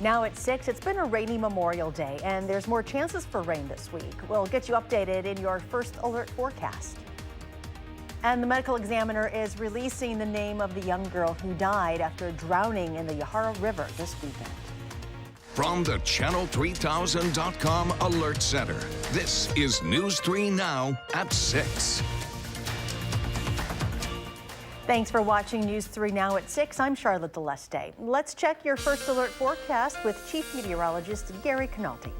Now at 6, it's been a rainy Memorial Day, and there's more chances for rain this week. We'll get you updated in your first alert forecast. And the medical examiner is releasing the name of the young girl who died after drowning in the Yahara River this weekend. From the Channel3000.com Alert Center, this is News 3 Now at 6. Thanks for watching News 3 Now at 6. I'm Charlotte Deleste. Let's check your first alert forecast with Chief Meteorologist Gary Canalti.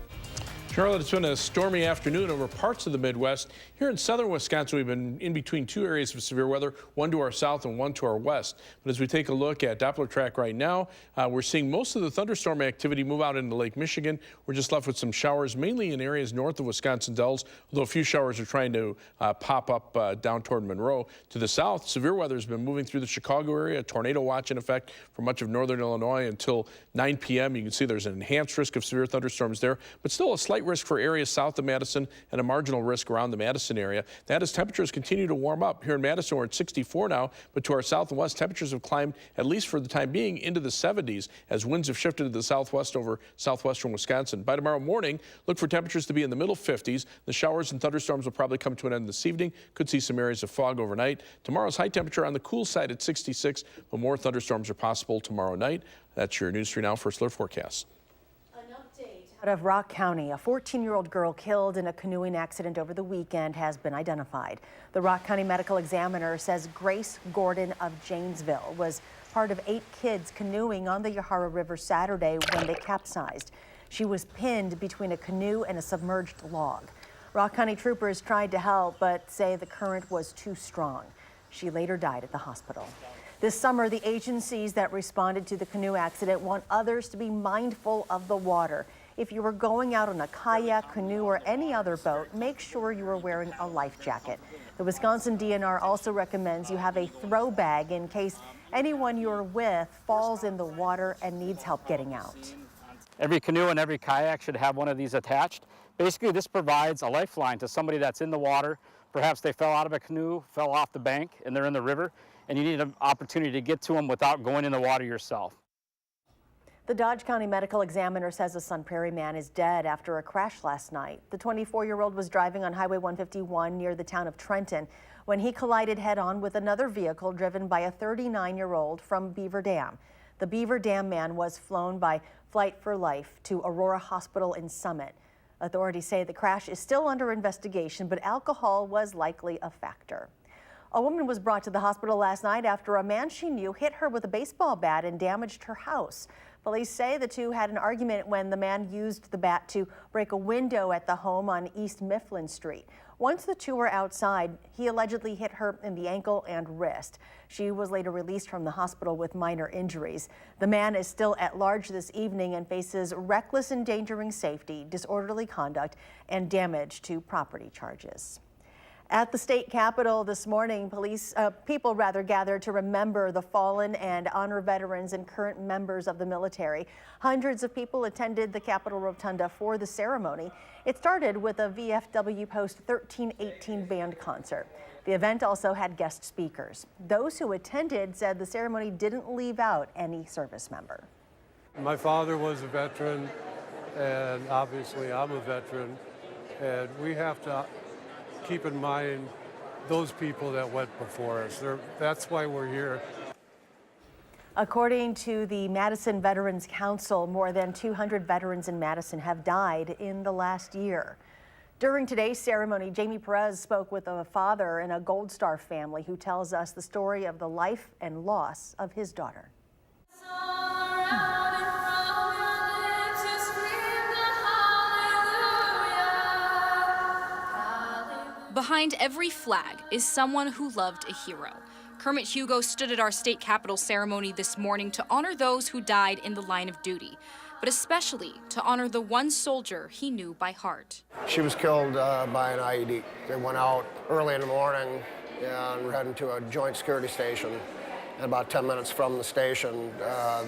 Charlotte, it's been a stormy afternoon over parts of the Midwest. Here in southern Wisconsin, we've been in between two areas of severe weather, one to our south and one to our west. But as we take a look at Doppler track right now, we're seeing most of the thunderstorm activity move out into Lake Michigan. We're just left with some showers, mainly in areas north of Wisconsin Dells, although a few showers are trying to pop up down toward Monroe. To the south, severe weather has been moving through the Chicago area, a tornado watch in effect for much of northern Illinois until 9 p.m. You can see there's an enhanced risk of severe thunderstorms there, but still a slight risk for areas south of Madison and a marginal risk around the Madison area. That as temperatures continue to warm up. Here in Madison, we're at 64 now, but to our south and west, temperatures have climbed, at least for the time being, into the 70s as winds have shifted to the southwest over southwestern Wisconsin. By tomorrow morning, look for temperatures to be in the middle 50s. The showers and thunderstorms will probably come to an end this evening. Could see some areas of fog overnight. Tomorrow's high temperature on the cool side at 66, but more thunderstorms are possible tomorrow night. That's your News 3 Now First Alert forecast. Out of Rock County, a 14-year-old girl killed in a canoeing accident over the weekend has been identified. The Rock County Medical Examiner says Grace Gordon of Janesville was part of 8 kids canoeing on the Yahara River Saturday when they capsized. She was pinned between a canoe and a submerged log. Rock County troopers tried to help, but say the current was too strong. She later died at the hospital. This summer, the agencies that responded to the canoe accident want others to be mindful of the water. If you are going out on a kayak, canoe, or any other boat, make sure you are wearing a life jacket. The Wisconsin DNR also recommends you have a throw bag in case anyone you're with falls in the water and needs help getting out. Every canoe and every kayak should have one of these attached. Basically, this provides a lifeline to somebody that's in the water. Perhaps they fell out of a canoe, fell off the bank, and they're in the river, and you need an opportunity to get to them without going in the water yourself. The Dodge County Medical Examiner says a Sun Prairie man is dead after a crash last night. The 24-year-old was driving on Highway 151 near the town of Trenton when he collided head-on with another vehicle driven by a 39-year-old from Beaver Dam. The Beaver Dam man was flown by Flight for Life to Aurora Hospital in Summit. Authorities say the crash is still under investigation, but alcohol was likely a factor. A woman was brought to the hospital last night after a man she knew hit her with a baseball bat and damaged her house. Police say the two had an argument when the man used the bat to break a window at the home on East Mifflin Street. Once the two were outside, he allegedly hit her in the ankle and wrist. She was later released from the hospital with minor injuries. The man is still at large this evening and faces reckless endangering safety, disorderly conduct, and damage to property charges. At the state capitol this morning, people gathered to remember the fallen and honor veterans and current members of the military. Hundreds of people attended the Capitol Rotunda for the ceremony. It started with a VFW Post 1318 band concert. The event also had guest speakers. Those who attended said the ceremony didn't leave out any service member. My father was a veteran, and obviously I'm a veteran, and we have to keep in mind those people that went before us. That's why we're here. According to the Madison Veterans Council, more than 200 veterans in Madison have died in the last year. During today's ceremony, Jamie Perez spoke with a father in a Gold Star family who tells us the story of the life and loss of his daughter. Behind every flag is someone who loved a hero. Kermit Hugo stood at our state capitol ceremony this morning to honor those who died in the line of duty, but especially to honor the one soldier he knew by heart. She was killed by an IED. They went out early in the morning and heading to a joint security station, And about 10 minutes from the station,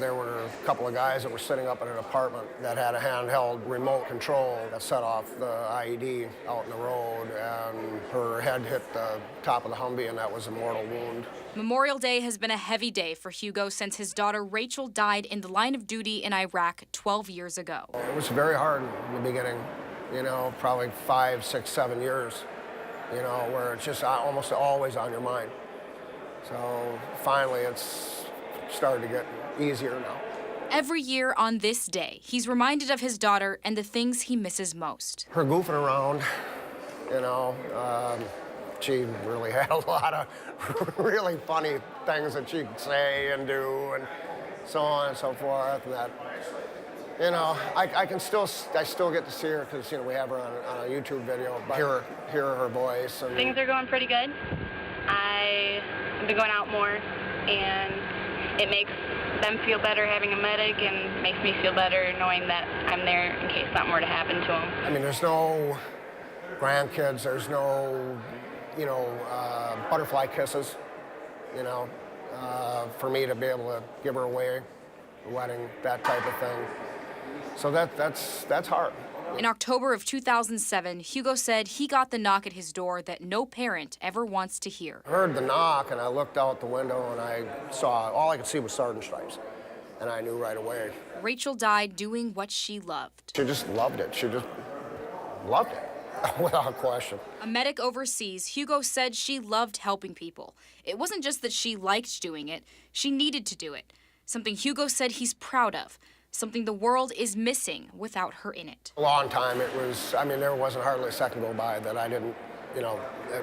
there were a couple of guys that were sitting up in an apartment that had a handheld remote control that set off the IED out in the road, and her head hit the top of the Humvee, and that was a mortal wound. Memorial Day has been a heavy day for Hugo since his daughter Rachel died in the line of duty in Iraq 12 years ago. It was very hard in the beginning, you know, probably 5, 6, 7 years, you know, where it's just almost always on your mind. So finally, it's started to get easier now. Every year on this day, he's reminded of his daughter and the things he misses most. Her goofing around, you know, she really had a lot of really funny things that she'd say and do, and so on and so forth. And that, you know, I still get to see her because, you know, we have her on a YouTube video, but hear her voice. And things are going pretty good. I've been going out more, and it makes them feel better having a medic, and makes me feel better knowing that I'm there in case something were to happen to them. I mean, there's no grandkids, there's no, you know, butterfly kisses, you know, for me to be able to give her away, a wedding, that type of thing. So that's hard. In October of 2007, Hugo said he got the knock at his door that no parent ever wants to hear. I heard the knock, and I looked out the window, and I saw, all I could see was sergeant stripes, and I knew right away. Rachel died doing what she loved. She just loved it. She just loved it, without question. A medic overseas, Hugo said she loved helping people. It wasn't just that she liked doing it, she needed to do it. Something Hugo said he's proud of. Something the world is missing without her in it. A long time it was, I mean, there wasn't hardly a second go by that I didn't, you know,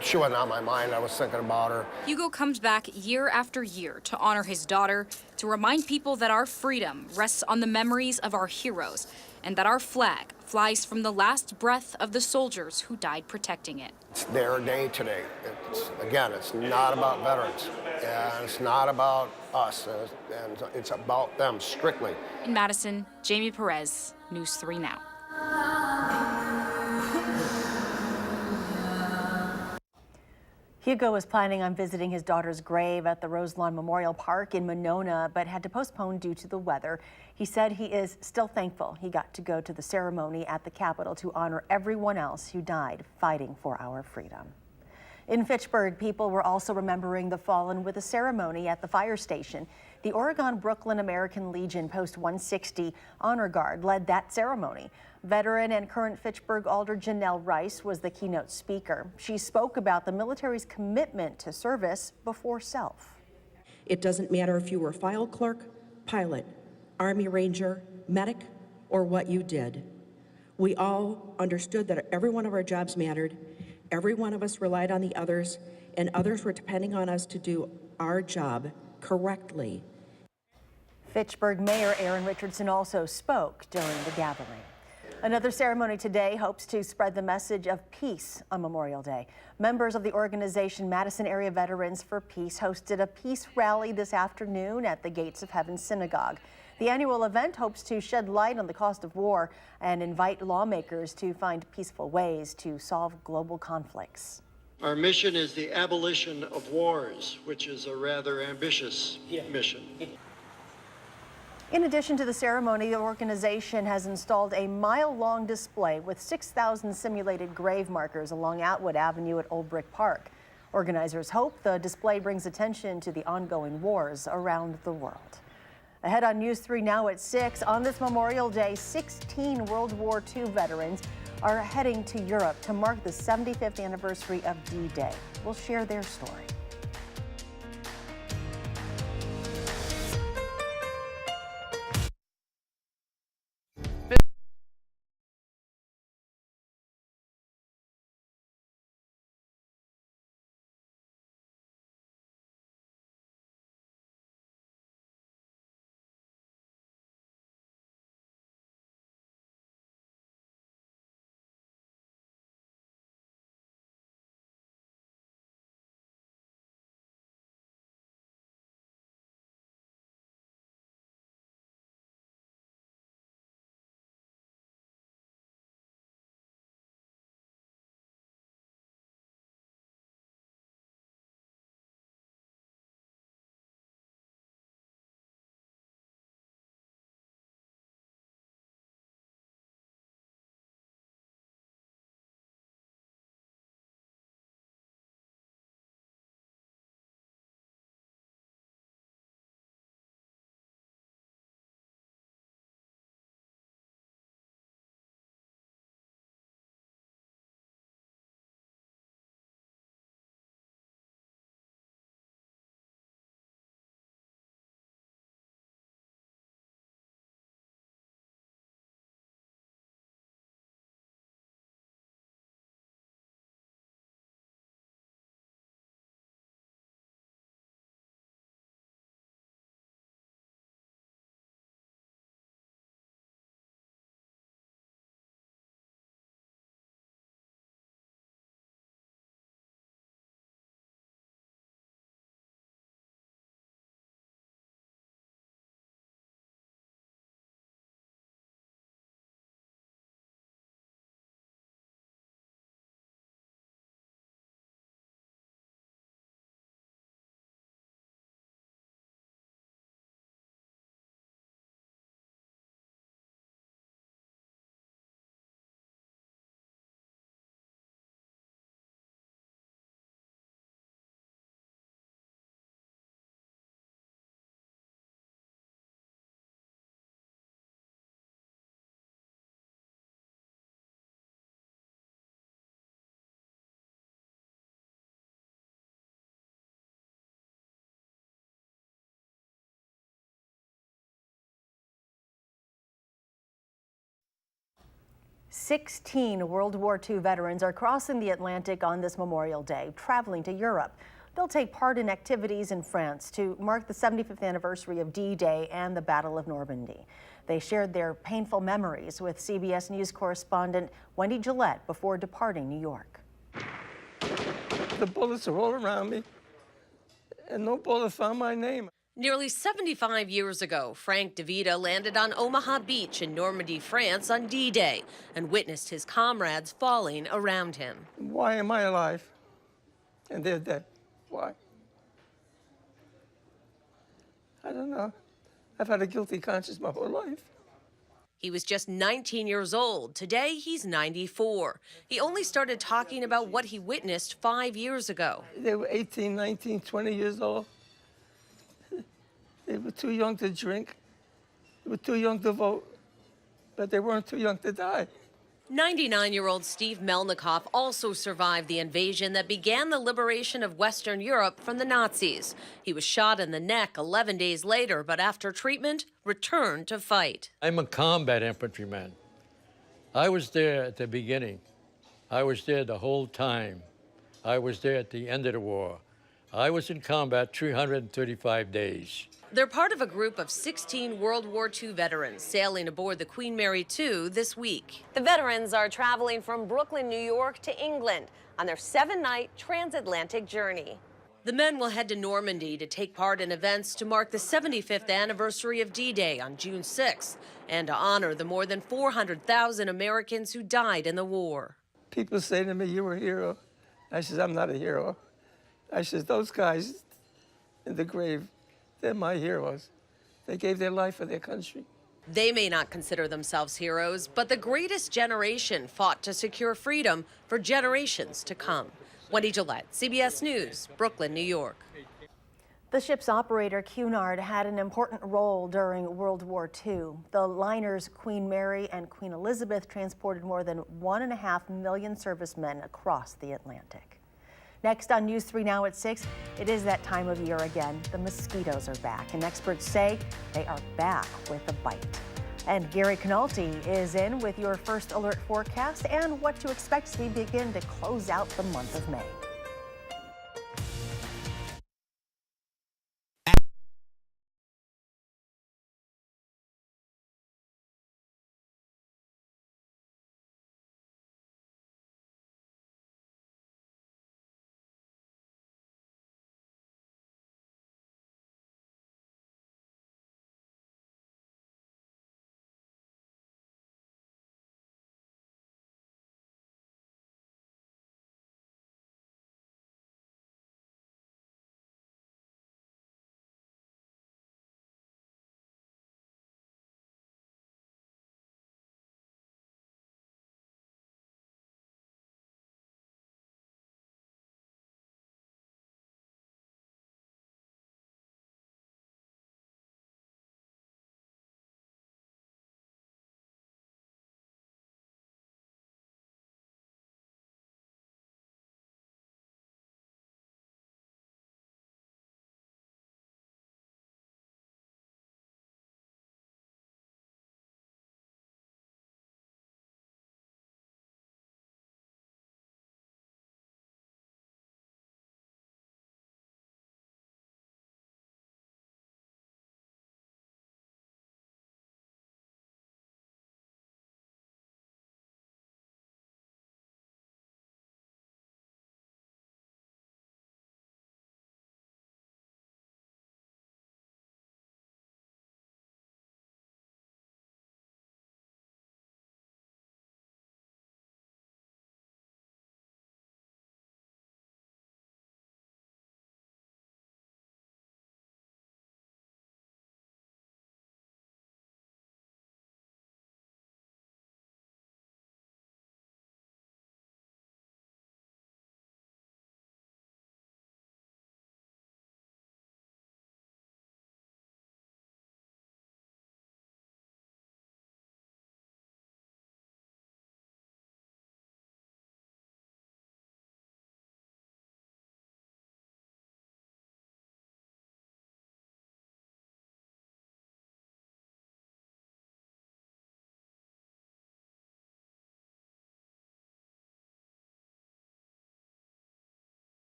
she wasn't on my mind. I was thinking about her. Hugo comes back year after year to honor his daughter, to remind people that our freedom rests on the memories of our heroes, and that our flag flies from the last breath of the soldiers who died protecting it. It's their day today. Again, it's not about veterans, and it's not about us, and it's about them strictly. In Madison, Jamie Perez, News 3 Now. Hugo was planning on visiting his daughter's grave at the Roselawn Memorial Park in Monona, but had to postpone due to the weather. He said he is still thankful he got to go to the ceremony at the Capitol to honor everyone else who died fighting for our freedom. In Fitchburg, people were also remembering the fallen with a ceremony at the fire station. The Oregon-Brooklyn American Legion Post 160 Honor Guard led that ceremony. Veteran and current Fitchburg Alder Janelle Rice was the keynote speaker. She spoke about the military's commitment to service before self. It doesn't matter if you were file clerk, pilot, Army Ranger, medic, or what you did. We all understood that every one of our jobs mattered. Every one of us relied on the others, and others were depending on us to do our job correctly. Fitchburg Mayor Aaron Richardson also spoke during the gathering. Another ceremony today hopes to spread the message of peace on Memorial Day. Members of the organization Madison Area Veterans for Peace hosted a peace rally this afternoon at the Gates of Heaven Synagogue. The annual event hopes to shed light on the cost of war and invite lawmakers to find peaceful ways to solve global conflicts. Our mission is the abolition of wars, which is a rather ambitious mission. In addition to the ceremony, the organization has installed a mile-long display with 6,000 simulated grave markers along Atwood Avenue at Old Brick Park. Organizers hope the display brings attention to the ongoing wars around the world. Ahead on News 3 Now at 6, on this Memorial Day, 16 World War II veterans are heading to Europe to mark the 75th anniversary of D-Day. We'll share their story. 16 World War II veterans are crossing the Atlantic on this Memorial Day, traveling to Europe. They'll take part in activities in France to mark the 75th anniversary of D-Day and the Battle of Normandy. They shared their painful memories with CBS News correspondent Wendy Gillette before departing New York. The bullets are all around me, and no bullet found my name. Nearly 75 years ago, Frank DeVita landed on Omaha Beach in Normandy, France on D-Day and witnessed his comrades falling around him. Why am I alive and they're dead? Why? I don't know. I've had a guilty conscience my whole life. He was just 19 years old. Today, he's 94. He only started talking about what he witnessed 5 years ago. They were 18, 19, 20 years old. They were too young to drink. They were too young to vote, but they weren't too young to die. 99-year-old Steve Melnikoff also survived the invasion that began the liberation of Western Europe from the Nazis. He was shot in the neck 11 days later, but after treatment, returned to fight. I'm a combat infantryman. I was there at the beginning. I was there the whole time. I was there at the end of the war. I was in combat 335 days. They're part of a group of 16 World War II veterans sailing aboard the Queen Mary II this week. The veterans are traveling from Brooklyn, New York to England on their 7-night transatlantic journey. The men will head to Normandy to take part in events to mark the 75th anniversary of D-Day on June 6th and to honor the more than 400,000 Americans who died in the war. People say to me, "You're a hero." I says, "I'm not a hero." I says, "Those guys in the grave, they're my heroes. They gave their life for their country." They may not consider themselves heroes, but the greatest generation fought to secure freedom for generations to come. Wendy Gillette, CBS News, Brooklyn, New York. The ship's operator, Cunard, had an important role during World War II. The liners Queen Mary and Queen Elizabeth transported more than 1.5 million servicemen across the Atlantic. Next on News 3 Now at 6, it is that time of year again. The mosquitoes are back, and experts say they are back with a bite. And Gary Canalti is in with your first alert forecast and what to expect as we begin to close out the month of May.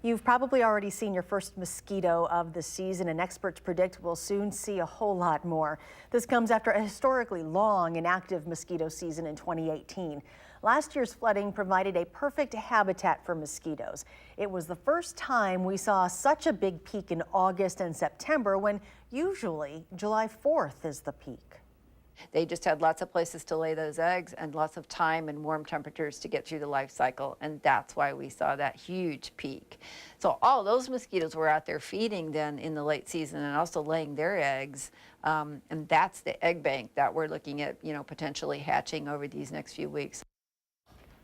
You've probably already seen your first mosquito of the season, and experts predict we'll soon see a whole lot more. This comes after a historically long and active mosquito season in 2018. Last year's flooding provided a perfect habitat for mosquitoes. It was the first time we saw such a big peak in August and September, when usually July 4th is the peak. They just had lots of places to lay those eggs and lots of time and warm temperatures to get through the life cycle, and that's why we saw that huge peak. So all those mosquitoes were out there feeding then in the late season and also laying their eggs, and that's the egg bank that we're looking at, potentially hatching over these next few weeks.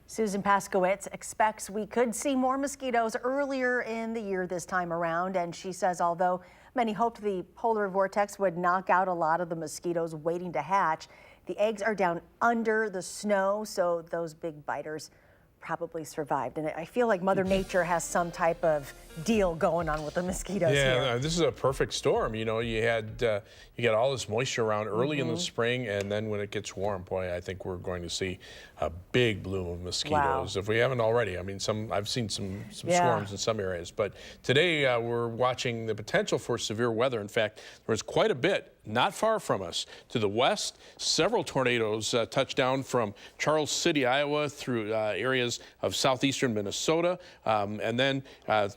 Susan Paskowitz expects we could see more mosquitoes earlier in the year this time around, and she says although many hoped the polar vortex would knock out a lot of the mosquitoes waiting to hatch, the eggs are down under the snow, so those big biters probably survived. And I feel like Mother Nature has some type of deal going on with the mosquitoes here. Yeah, this is a perfect storm. You got all this moisture around early in the spring, and then when it gets warm, boy, I think we're going to see a big bloom of mosquitoes. Wow. If we haven't already. I mean, I've seen some swarms in some areas, but today we're watching the potential for severe weather. In fact, there was quite a bit not far from us to the west. Several tornadoes touched down from Charles City, Iowa, through areas of southeastern Minnesota, and then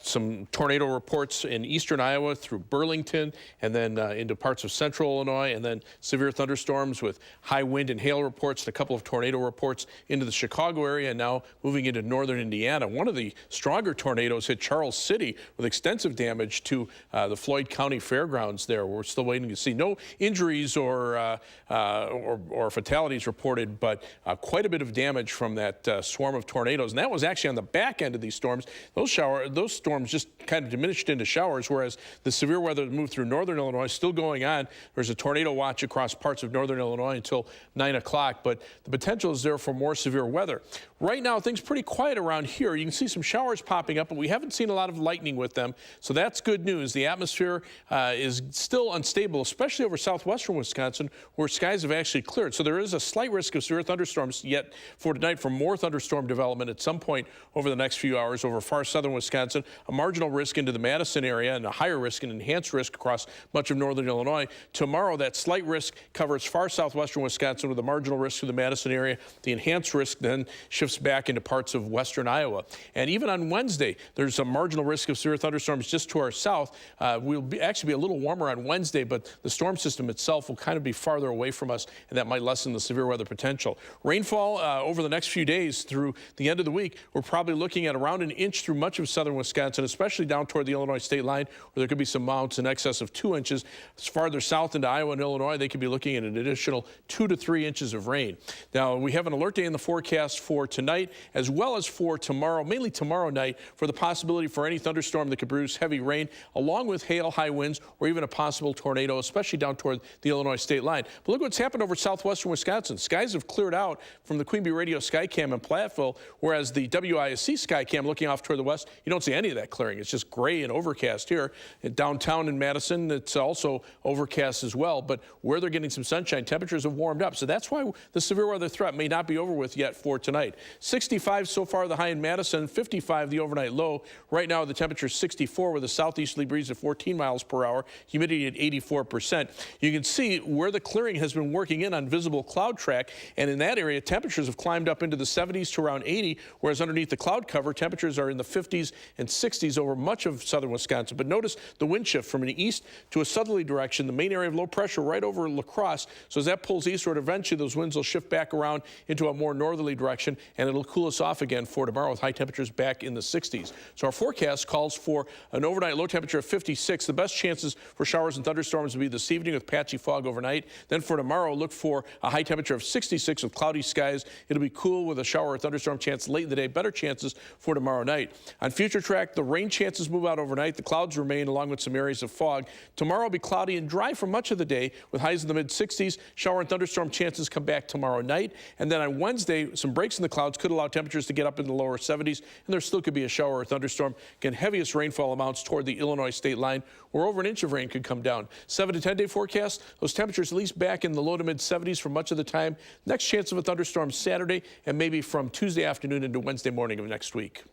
some tornado reports in eastern Iowa through Burlington, and then into parts of central Illinois, and then severe thunderstorms with high wind and hail reports, and a couple of tornado reports into the Chicago area, and now moving into northern Indiana. One of the stronger tornadoes hit Charles City with extensive damage to the Floyd County Fairgrounds there. We're still waiting to see. No injuries or fatalities reported, but quite a bit of damage from that swarm of tornadoes. And that was actually on the back end of these storms. Those storms just kind of diminished into showers, whereas the severe weather that moved through northern Illinois is still going on. There's a tornado watch across parts of northern Illinois until 9 o'clock, but the potential is there for more severe weather. Right now, things pretty quiet around here. You can see some showers popping up, but we haven't seen a lot of lightning with them, so that's good news. The atmosphere is still unstable, especially over southwestern Wisconsin, where skies have actually cleared. So there is a slight risk of severe thunderstorms yet for tonight, for more thunderstorm development at some point over the next few hours over far southern Wisconsin, a marginal risk into the Madison area, and a higher risk, an enhanced risk across much of northern Illinois. Tomorrow, that slight risk covers far southwestern Wisconsin with a marginal risk to the Madison area. The enhanced risk then shifts back into parts of western Iowa. And even on Wednesday, there's a marginal risk of severe thunderstorms just to our south. We'll actually be a little warmer on Wednesday, but the storm system itself will kind of be farther away from us, and that might lessen the severe weather potential. Rainfall over the next few days through the end of the week, we're probably looking at around an inch through much of southern Wisconsin, especially down toward the Illinois state line, where there could be some amounts in excess of 2 inches. As farther south into Iowa and Illinois, they could be looking at an additional 2 to 3 inches of rain. Now, we have an alert day in the forecast for tonight, as well as for tomorrow, mainly tomorrow night, for the possibility for any thunderstorm that could produce heavy rain, along with hail, high winds, or even a possible tornado, especially down toward the Illinois state line. But look what's happened over southwestern Wisconsin. Skies have cleared out from the Queen Bee Radio Skycam in Platteville, whereas the WISC Skycam looking off toward the west, you don't see any of that clearing. It's just gray and overcast here. Downtown in Madison, it's also overcast as well, but where they're getting some sunshine, temperatures have warmed up. So that's why the severe weather threat may not be over with yet for tonight. 65 so far, the high in Madison, 55 the overnight low. Right now, the temperature is 64 with a southeasterly breeze at 14 miles per hour, humidity at 84%. You can see where the clearing has been working in on visible cloud track, and in that area, temperatures have climbed up into the 70s to around 80, whereas underneath the cloud cover, temperatures are in the 50s and 60s over much of southern Wisconsin. But notice the wind shift from an east to a southerly direction, the main area of low pressure right over La Crosse. So as that pulls eastward, eventually those winds will shift back around into a more northerly direction, and it'll cool us off again for tomorrow with high temperatures back in the 60s. So our forecast calls for an overnight low temperature of 56. The best chances for showers and thunderstorms will be this evening with patchy fog overnight. Then for tomorrow, look for a high temperature of 66 with cloudy skies. It'll be cool with a shower or thunderstorm chance late in the day. Better chances for tomorrow night. On future track, the rain chances move out overnight. The clouds remain along with some areas of fog. Tomorrow will be cloudy and dry for much of the day with highs in the mid-60s. Shower and thunderstorm chances come back tomorrow night. And then on Wednesday, some breaks in the clouds could allow temperatures to get up in the lower 70s, and there still could be a shower or thunderstorm. Again, heaviest rainfall amounts toward the Illinois state line, where over an inch of rain could come down. 7 to 10 day forecast, those temperatures at least back in the low to mid 70s for much of the time. Next chance of a thunderstorm Saturday, and maybe from Tuesday afternoon into Wednesday morning of next week.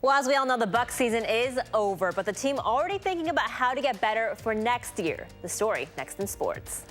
Well, as we all know, the Bucs season is over, but the team already thinking about how to get better for next year. The story next in sports.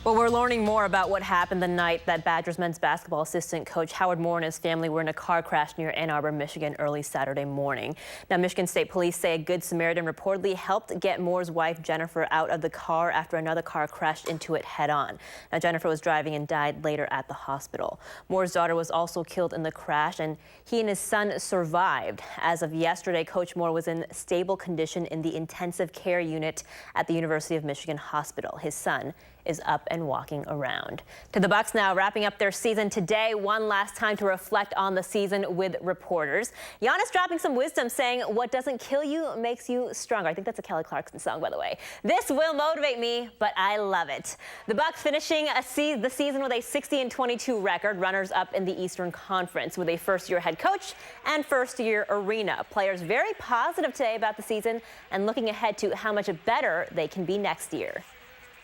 Well, we're learning more about what happened the night that Badgers men's basketball assistant coach Howard Moore and his family were in a car crash near Ann Arbor, Michigan early Saturday morning. Now, Michigan State Police say a Good Samaritan reportedly helped get Moore's wife, Jennifer, out of the car after another car crashed into it head on. Now, Jennifer was driving and died later at the hospital. Moore's daughter was also killed in the crash, and he and his son survived. As of yesterday, Coach Moore was in stable condition in the intensive care unit at the University of Michigan Hospital. His son is up and walking around. To the Bucs now, wrapping up their season today. One last time to reflect on the season with reporters. Giannis dropping some wisdom, saying what doesn't kill you makes you stronger. I think that's a Kelly Clarkson song, by the way. This will motivate me, but I love it. The Bucs finishing the season with a 60-22 record, runners up in the Eastern Conference with a first-year head coach and first-year arena. Players very positive today about the season and looking ahead to how much better they can be next year.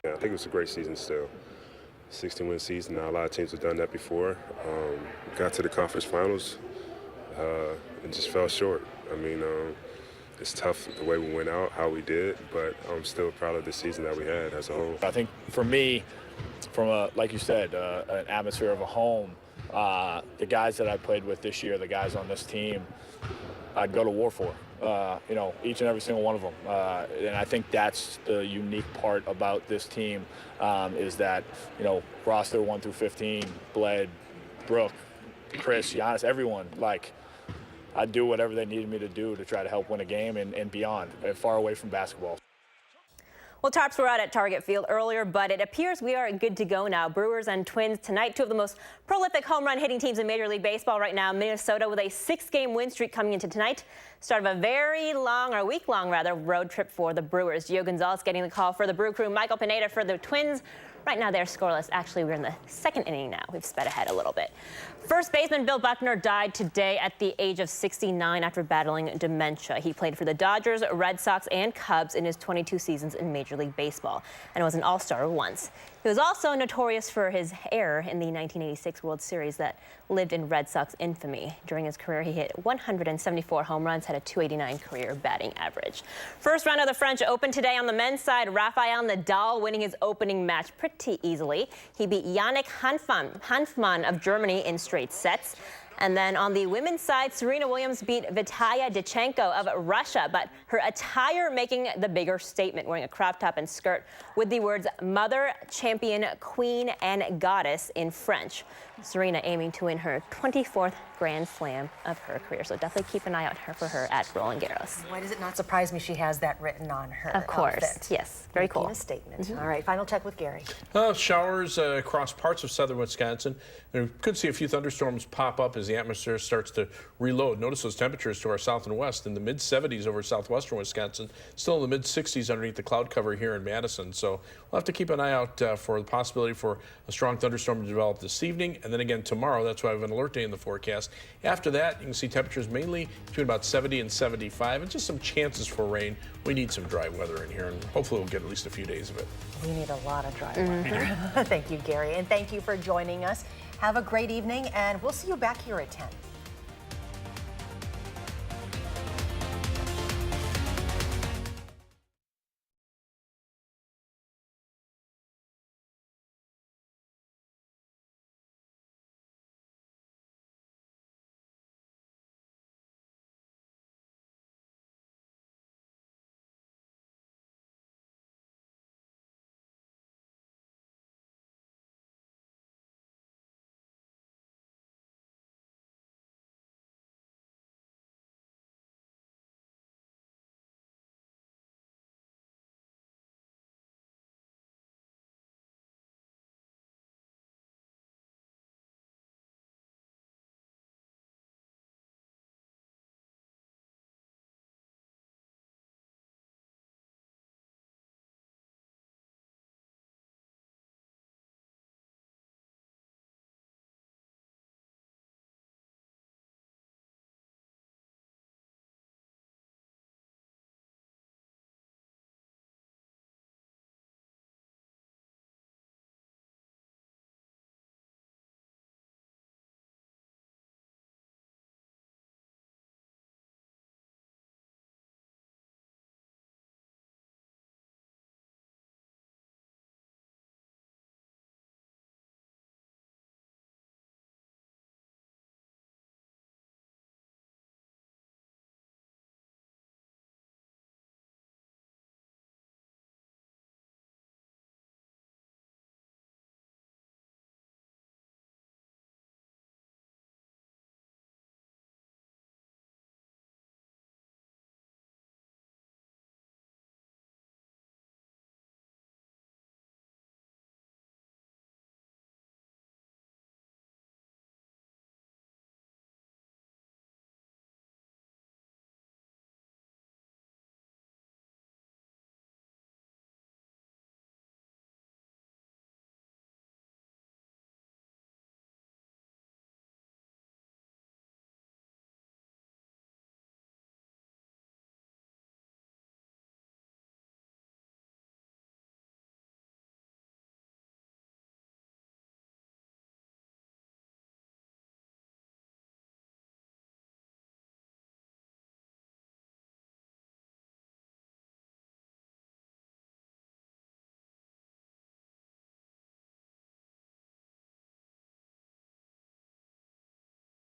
Yeah, I think it was a great season still. 16-win season. Now, a lot of teams have done that before. Got to the conference finals and just fell short. I mean, it's tough the way we went out, how we did, but I'm still proud of the season that we had as a whole. I think for me, from like you said, an atmosphere of a home, the guys that I played with this year, the guys on this team, I'd go to war for. Each and every single one of them. And I think that's the unique part about this team is that, roster 1 through 15, Bled, Brooke, Chris, Giannis, everyone, I'd do whatever they needed me to do to try to help win a game and beyond, far away from basketball. Well, tarps were out at Target Field earlier, but it appears we are good to go now. Brewers and Twins tonight, two of the most prolific home run hitting teams in Major League Baseball right now. Minnesota with a 6-game win streak coming into tonight. Start of a very long, or week-long rather, road trip for the Brewers. Gio Gonzalez getting the call for the Brew Crew. Michael Pineda for the Twins. Right now they're scoreless. Actually, we're in the second inning now. We've sped ahead a little bit. First baseman Bill Buckner died today at the age of 69 after battling dementia. He played for the Dodgers, Red Sox, and Cubs in his 22 seasons in Major League Baseball and was an all-star once. He was also notorious for his error in the 1986 World Series that lived in Red Sox infamy. During his career, he hit 174 home runs, had a .289 career batting average. First round of the French Open today on the men's side, Rafael Nadal winning his opening match pretty easily. He beat Yannick Hanfmann of Germany in straight sets. And then on the women's side, Serena Williams beat Vitalia Dichenko of Russia, but her attire making the bigger statement, wearing a crop top and skirt with the words Mother, Champion, Queen, and Goddess in French. Serena aiming to win her 24th Grand Slam of her career. So definitely keep an eye out for her at Roland Garros. Why does it not surprise me she has that written on her Of course, outfit? yes, very cool. Making a statement. All right, final check with Gary. Showers across parts of southern Wisconsin. We could see a few thunderstorms pop up as the atmosphere starts to reload. Notice those temperatures to our south and west in the mid-70s over southwestern Wisconsin, still in the mid-60s underneath the cloud cover here in Madison. So we'll have to keep an eye out for the possibility for a strong thunderstorm to develop this evening. And then again tomorrow, that's why we have an alert day in the forecast. After that, you can see temperatures mainly between about 70 and 75 and just some chances for rain. We need some dry weather in here, and hopefully we'll get at least a few days of it. We need a lot of dry weather. Thank you, Gary, and thank you for joining us. Have a great evening, and we'll see you back here at 10.